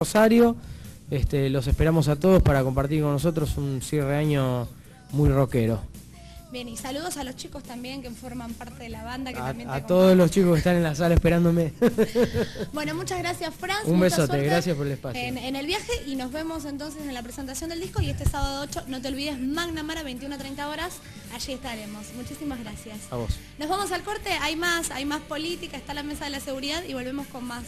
Rosario, los esperamos a todos para compartir con nosotros un cierre de año muy rockero. Bien, y saludos a los chicos también que forman parte de la banda. Que también A todos los chicos que están en la sala esperándome. Bueno, muchas gracias, Franz. Un besote, gracias por el espacio. En el viaje, y nos vemos entonces en la presentación del disco. Y este sábado 8, no te olvides, Magna Mara, 21 a 30 horas. Allí estaremos. Muchísimas gracias. A vos. Nos vamos al corte, hay más política, está la mesa de la seguridad y volvemos con más.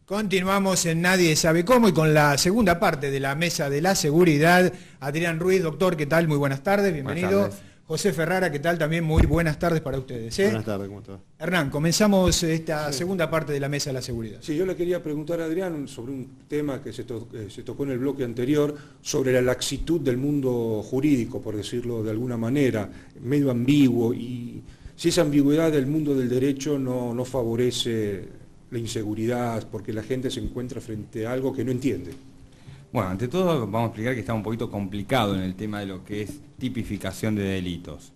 Continuamos en Nadie Sabe Cómo y con la segunda parte de la Mesa de la Seguridad. Adrián Ruiz, doctor, ¿qué tal? Muy buenas tardes, bienvenido. Buenas tardes. José Ferrara, ¿qué tal? También muy buenas tardes para ustedes. Buenas tardes, ¿cómo estás? Hernán, comenzamos esta segunda parte de la Mesa de la Seguridad. Sí, yo le quería preguntar a Adrián sobre un tema que se tocó en el bloque anterior, sobre la laxitud del mundo jurídico, por decirlo de alguna manera, medio ambiguo, y si esa ambigüedad del mundo del derecho no favorece la inseguridad, porque la gente se encuentra frente a algo que no entiende. Bueno, ante todo vamos a explicar que está un poquito complicado en el tema de lo que es tipificación de delitos.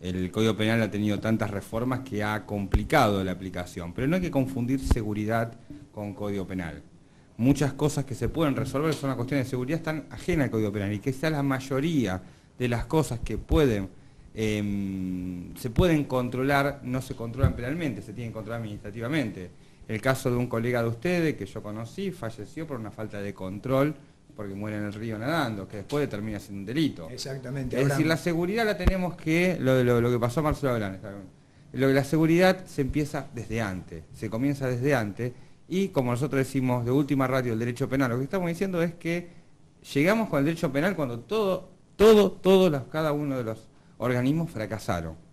El Código Penal ha tenido tantas reformas que ha complicado la aplicación, pero no hay que confundir seguridad con Código Penal. Muchas cosas que se pueden resolver son una cuestión de seguridad, están ajenas al Código Penal, y que sea la mayoría de las cosas que se pueden controlar, no se controlan penalmente, se tienen que controlar administrativamente. El caso de un colega de ustedes que yo conocí falleció por una falta de control porque muere en el río nadando, que después termina siendo un delito. Exactamente. Es decir, la seguridad la tenemos que, lo que pasó a Marcelo Abrán, la seguridad se empieza desde antes, se comienza desde antes, y como nosotros decimos de última ratio del derecho penal, lo que estamos diciendo es que llegamos con el derecho penal cuando cada uno de los organismos fracasaron.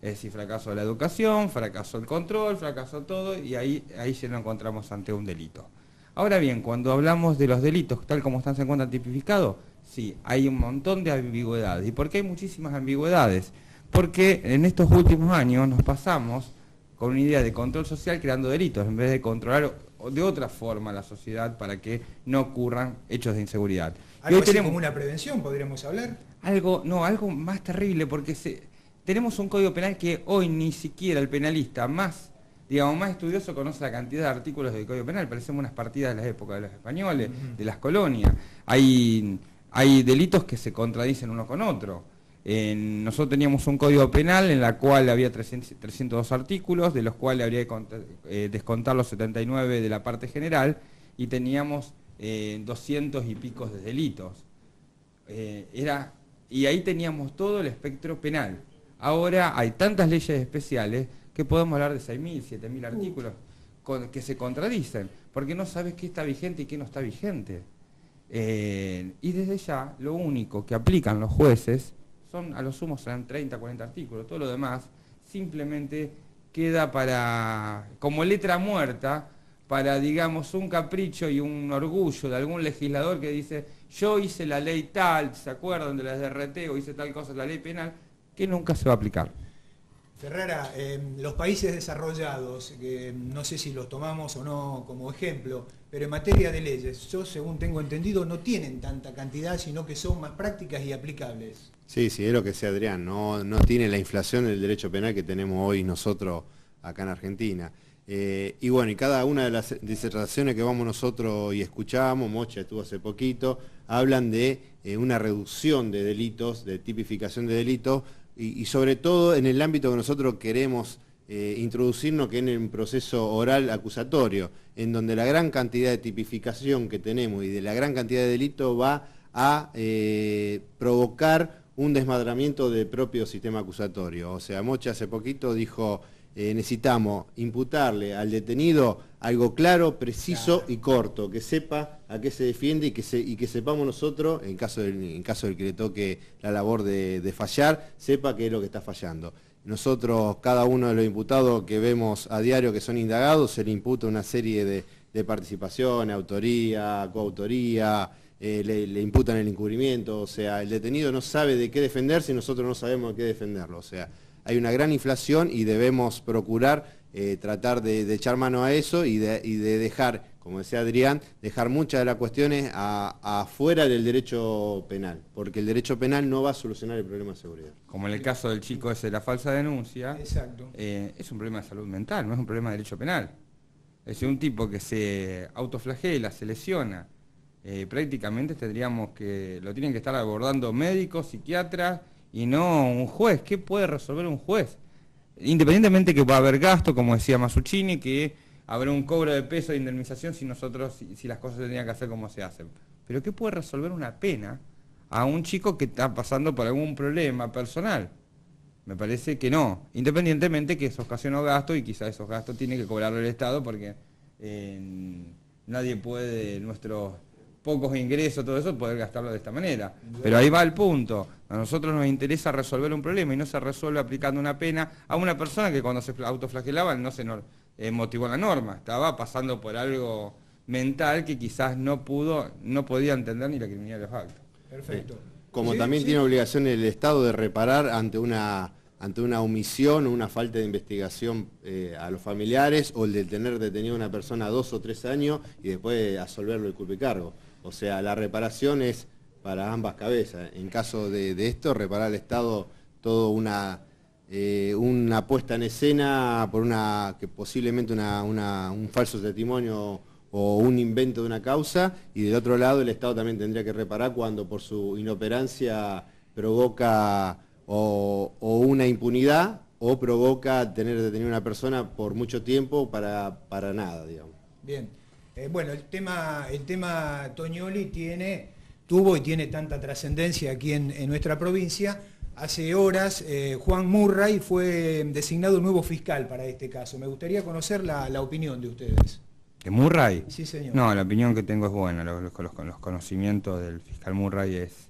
Es decir, fracasó la educación, fracasó el control, fracasó todo, y ahí ya nos encontramos ante un delito. Ahora bien, cuando hablamos de los delitos, tal como se encuentran tipificados, sí, hay un montón de ambigüedades. ¿Y por qué hay muchísimas ambigüedades? Porque en estos últimos años nos pasamos con una idea de control social creando delitos, en vez de controlar de otra forma la sociedad para que no ocurran hechos de inseguridad. Algo así como una prevención, podríamos hablar. Algo más terrible, porque tenemos un Código Penal que hoy ni siquiera el penalista más estudioso conoce la cantidad de artículos del Código Penal. Parecemos unas partidas de la época de los españoles, de las colonias. Hay delitos que se contradicen uno con otro. Nosotros teníamos un Código Penal en la cual había 302 artículos, de los cuales habría que descontar los 79 de la parte general, y teníamos 200 y pico de delitos. Y ahí teníamos todo el espectro penal. Ahora hay tantas leyes especiales que podemos hablar de 6.000, 7.000 artículos que se contradicen, porque no sabes qué está vigente y qué no está vigente. Y desde ya, lo único que aplican los jueces a lo sumo serán 30, 40 artículos. Todo lo demás simplemente queda como letra muerta, para, digamos, un capricho y un orgullo de algún legislador que dice: yo hice la ley tal, ¿se acuerdan de las de RT? O hice tal cosa, la ley penal, que nunca se va a aplicar. Ferrara, los países desarrollados, no sé si los tomamos o no como ejemplo, pero en materia de leyes, yo según tengo entendido, no tienen tanta cantidad, sino que son más prácticas y aplicables. Sí, es lo que decía Adrián, no tiene la inflación del derecho penal que tenemos hoy nosotros acá en Argentina. Y bueno, y cada una de las disertaciones que vamos nosotros y escuchamos, Mocha estuvo hace poquito, hablan de una reducción de delitos, de tipificación de delitos, y sobre todo en el ámbito que nosotros queremos introducirnos, que es en un proceso oral acusatorio, en donde la gran cantidad de tipificación que tenemos y de la gran cantidad de delitos va a provocar un desmadramiento del propio sistema acusatorio. O sea, Mocha hace poquito dijo, necesitamos imputarle al detenido algo claro, preciso y corto, que sepa a qué se defiende y que sepamos nosotros, en caso del que le toque la labor de fallar, sepa qué es lo que está fallando. Nosotros, cada uno de los imputados que vemos a diario que son indagados, se le imputa una serie de participación, autoría, coautoría, le imputan el encubrimiento, o sea, el detenido no sabe de qué defenderse y nosotros no sabemos de qué defenderlo, o sea, hay una gran inflación y debemos procurar tratar de echar mano a eso y de dejar, como decía Adrián, dejar muchas de las cuestiones afuera del derecho penal, porque el derecho penal no va a solucionar el problema de seguridad. Como en el caso del chico ese de la falsa denuncia, Exacto. Es un problema de salud mental, no es un problema de derecho penal. Es decir, un tipo que se autoflagela, se lesiona, prácticamente lo tienen que estar abordando médicos, psiquiatras, y no un juez. ¿Qué puede resolver un juez? Independientemente que va a haber gasto, como decía Masuccini, que habrá un cobro de peso de indemnización si las cosas se tenían que hacer como se hacen. Pero ¿qué puede resolver una pena a un chico que está pasando por algún problema personal? Me parece que no, independientemente que eso ocasionó gastos y quizás esos gastos tiene que cobrarlo el Estado porque nadie puede, nuestros pocos ingresos, todo eso, poder gastarlo de esta manera. Pero ahí va el punto. A nosotros nos interesa resolver un problema y no se resuelve aplicando una pena a una persona que cuando se autoflagelaba no se motivó la norma. Estaba pasando por algo mental que quizás no podía entender ni la criminalidad de facto. Perfecto. Como Sí, también sí. tiene obligación el Estado de reparar ante una omisión o una falta de investigación a los familiares o el de tener detenido a una persona 2 o 3 años y después absolverlo del culpa y cargo. O sea, la reparación es para ambas cabezas. En caso de esto, reparar al Estado toda una puesta en escena por posiblemente un falso testimonio o un invento de una causa, y del otro lado el Estado también tendría que reparar cuando por su inoperancia provoca o una impunidad o provoca tener detenida una persona por mucho tiempo para nada, digamos. Bien. Bueno, el tema Toñoli tuvo y tiene tanta trascendencia aquí en nuestra provincia. Hace horas Juan Murray fue designado nuevo fiscal para este caso. Me gustaría conocer la opinión de ustedes. ¿De Murray? Sí, señor. No, la opinión que tengo es buena. Los conocimientos del fiscal Murray es...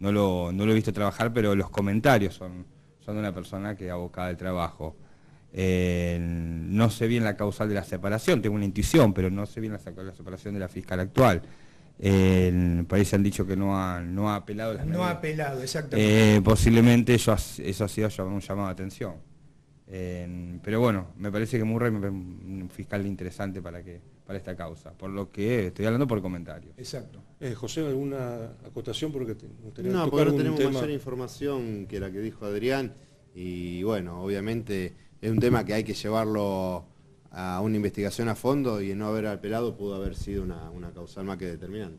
no lo he visto trabajar, pero los comentarios son de una persona que es abocada al trabajo. No sé bien la causal de la separación, tengo una intuición, pero no sé bien la separación de la fiscal actual. En el país han dicho que no ha apelado las medidas. No ha apelado, exactamente. Posiblemente eso ha sido un llamado de atención. Pero bueno, me parece que Murray es un fiscal interesante para esta causa, por lo que estoy hablando por comentarios. Exacto. José, ¿alguna acotación? Porque te gustaría No, tocar porque no un tenemos tema. mayor información que la que dijo Adrián, y bueno, obviamente es un tema que hay que llevarlo a una investigación a fondo, y el no haber apelado pudo haber sido una causal más que determinante.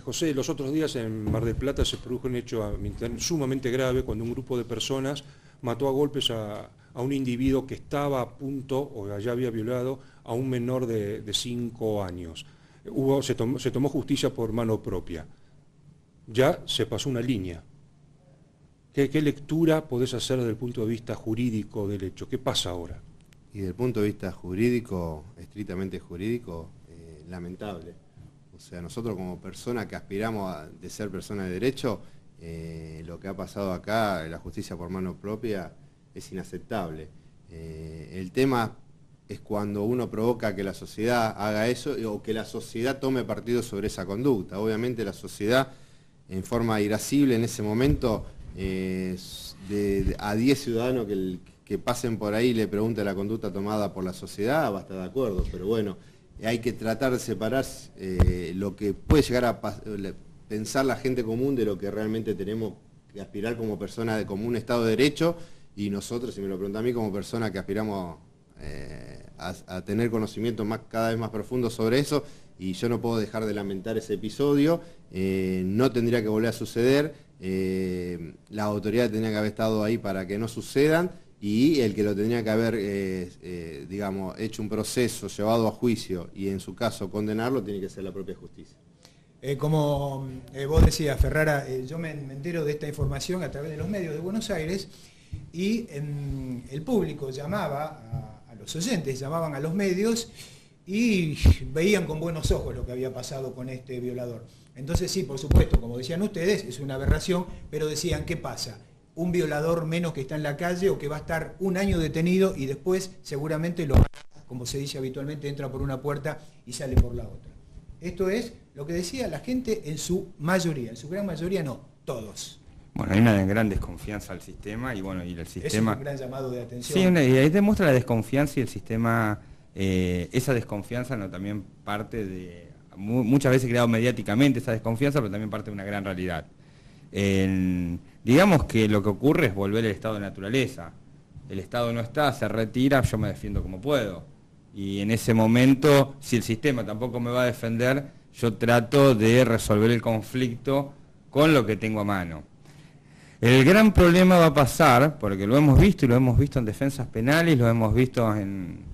José, los otros días en Mar del Plata se produjo un hecho sumamente grave cuando un grupo de personas mató a golpes a un individuo que estaba a punto o ya había violado a un menor de 5 años. Se tomó justicia por mano propia. Ya se pasó una línea. ¿Qué lectura podés hacer desde el punto de vista jurídico del hecho? ¿Qué pasa ahora? Y desde el punto de vista jurídico, estrictamente jurídico, lamentable. O sea, nosotros como personas que aspiramos de ser personas de derecho, lo que ha pasado acá, la justicia por mano propia, es inaceptable. El tema es cuando uno provoca que la sociedad haga eso o que la sociedad tome partido sobre esa conducta. Obviamente la sociedad, en forma irascible en ese momento, a 10 ciudadanos que pasen por ahí y le pregunte la conducta tomada por la sociedad, va a estar de acuerdo, pero bueno, hay que tratar de separar lo que puede llegar a pensar la gente común de lo que realmente tenemos que aspirar como persona, como un Estado de Derecho, y nosotros, si me lo preguntan a mí, como persona que aspiramos a tener conocimiento cada vez más profundo sobre eso, y yo no puedo dejar de lamentar ese episodio. No tendría que volver a suceder, las autoridades tendrían que haber estado ahí para que no sucedan, y el que lo tendría que haber, digamos, hecho un proceso, llevado a juicio y en su caso condenarlo, tiene que ser la propia justicia. Como vos decías, Ferrara, yo me entero de esta información a través de los medios de Buenos Aires, y el público llamaba a los oyentes, llamaban a los medios y veían con buenos ojos lo que había pasado con este violador. Entonces sí, por supuesto, como decían ustedes, es una aberración, pero decían, ¿qué pasa? Un violador menos que está en la calle o que va a estar un año detenido y después seguramente como se dice habitualmente, entra por una puerta y sale por la otra. Esto es lo que decía la gente en su mayoría, en su gran mayoría no, todos. Bueno, hay una gran desconfianza al sistema y bueno, y el sistema... Es un gran llamado de atención. Sí, y ahí demuestra la desconfianza y el sistema, esa desconfianza no también parte de, muchas veces creado mediáticamente esa desconfianza, pero también parte de una gran realidad. Digamos que lo que ocurre es volver al estado de naturaleza. El Estado no está, se retira, yo me defiendo como puedo. Y en ese momento, si el sistema tampoco me va a defender, yo trato de resolver el conflicto con lo que tengo a mano. El gran problema va a pasar, porque lo hemos visto y lo hemos visto en defensas penales, lo hemos visto en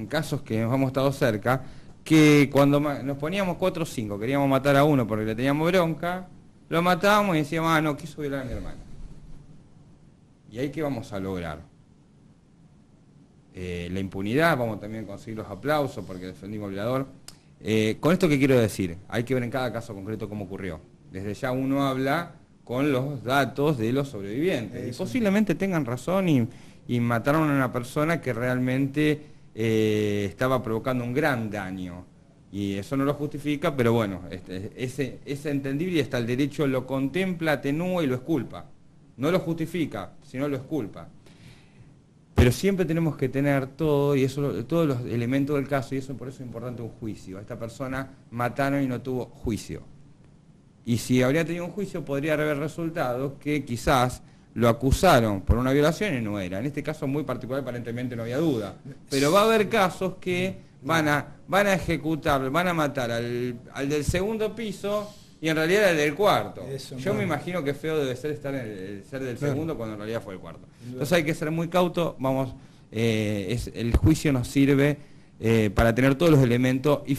casos que nos hemos estado cerca, que cuando nos poníamos 4 o 5, queríamos matar a uno porque le teníamos bronca, lo matábamos y decíamos, no, quiso violar a mi hermana. ¿Y ahí qué vamos a lograr? La impunidad, vamos también a conseguir los aplausos porque defendimos al violador. Con esto, ¿qué quiero decir? Hay que ver en cada caso concreto cómo ocurrió. Desde ya uno habla con los datos de los sobrevivientes. Eso. Y posiblemente tengan razón y mataron a una persona que realmente estaba provocando un gran daño. Y eso no lo justifica, pero bueno, es entendible y hasta el derecho lo contempla, atenúa y lo exculpa. No lo justifica, sino lo exculpa. Pero siempre tenemos que tener todo, y eso, todos los elementos del caso, y eso por eso es importante un juicio. A esta persona mataron y no tuvo juicio. Y si habría tenido un juicio, podría haber resultado que quizás lo acusaron por una violación y no era. En este caso muy particular aparentemente no había duda. Pero va a haber casos que van a ejecutar, van a matar al del segundo piso y en realidad era el del cuarto. Yo me imagino que feo debe ser estar en el ser del segundo cuando en realidad fue el cuarto. Entonces hay que ser muy cauto, el juicio nos sirve para tener todos los elementos y